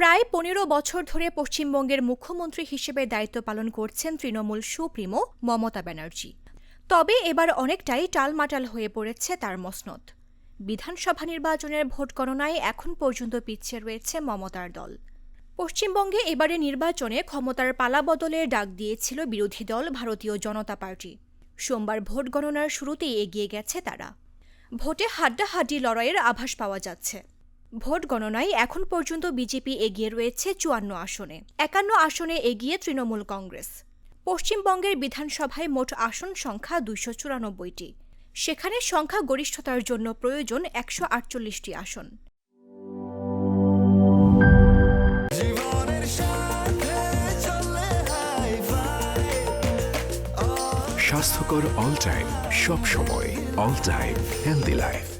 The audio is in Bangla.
প্রায় ১৫ বছর ধরে পশ্চিমবঙ্গের মুখ্যমন্ত্রী হিসেবে দায়িত্ব পালন করছেন তৃণমূল সুপ্রিমো মমতা ব্যানার্জি। তবে এবার অনেকটাই টালমাটাল হয়ে পড়েছে তার মসনদ। বিধানসভা নির্বাচনের ভোট গণনায় এখন পর্যন্ত পিছিয়ে রয়েছে মমতার দল। পশ্চিমবঙ্গে এবারে নির্বাচনে ক্ষমতার পালাবদলের ডাক দিয়েছিল বিরোধী দল ভারতীয় জনতা পার্টি। সোমবার ভোট গণনার শুরুতেই এগিয়ে গেছে তারা। ভোটে হাড্ডাহাড্ডি লড়াইয়ের আভাস পাওয়া যাচ্ছে। ভোট গণনায় এখন পর্যন্ত বিজেপি এগিয়ে রয়েছে ৫৪ আসনে, ৫১ আসনে এগিয়ে তৃণমূল কংগ্রেস। পশ্চিমবঙ্গের বিধানসভায় মোট আসন সংখ্যা ২৯৪টি। সেখানে সংখ্যাগরিষ্ঠতার জন্য প্রয়োজন ১৪৮টি আসন। স্বাস্থ্যকর অল টাইম, সব সময় অল টাইম হেলদি লাইফ।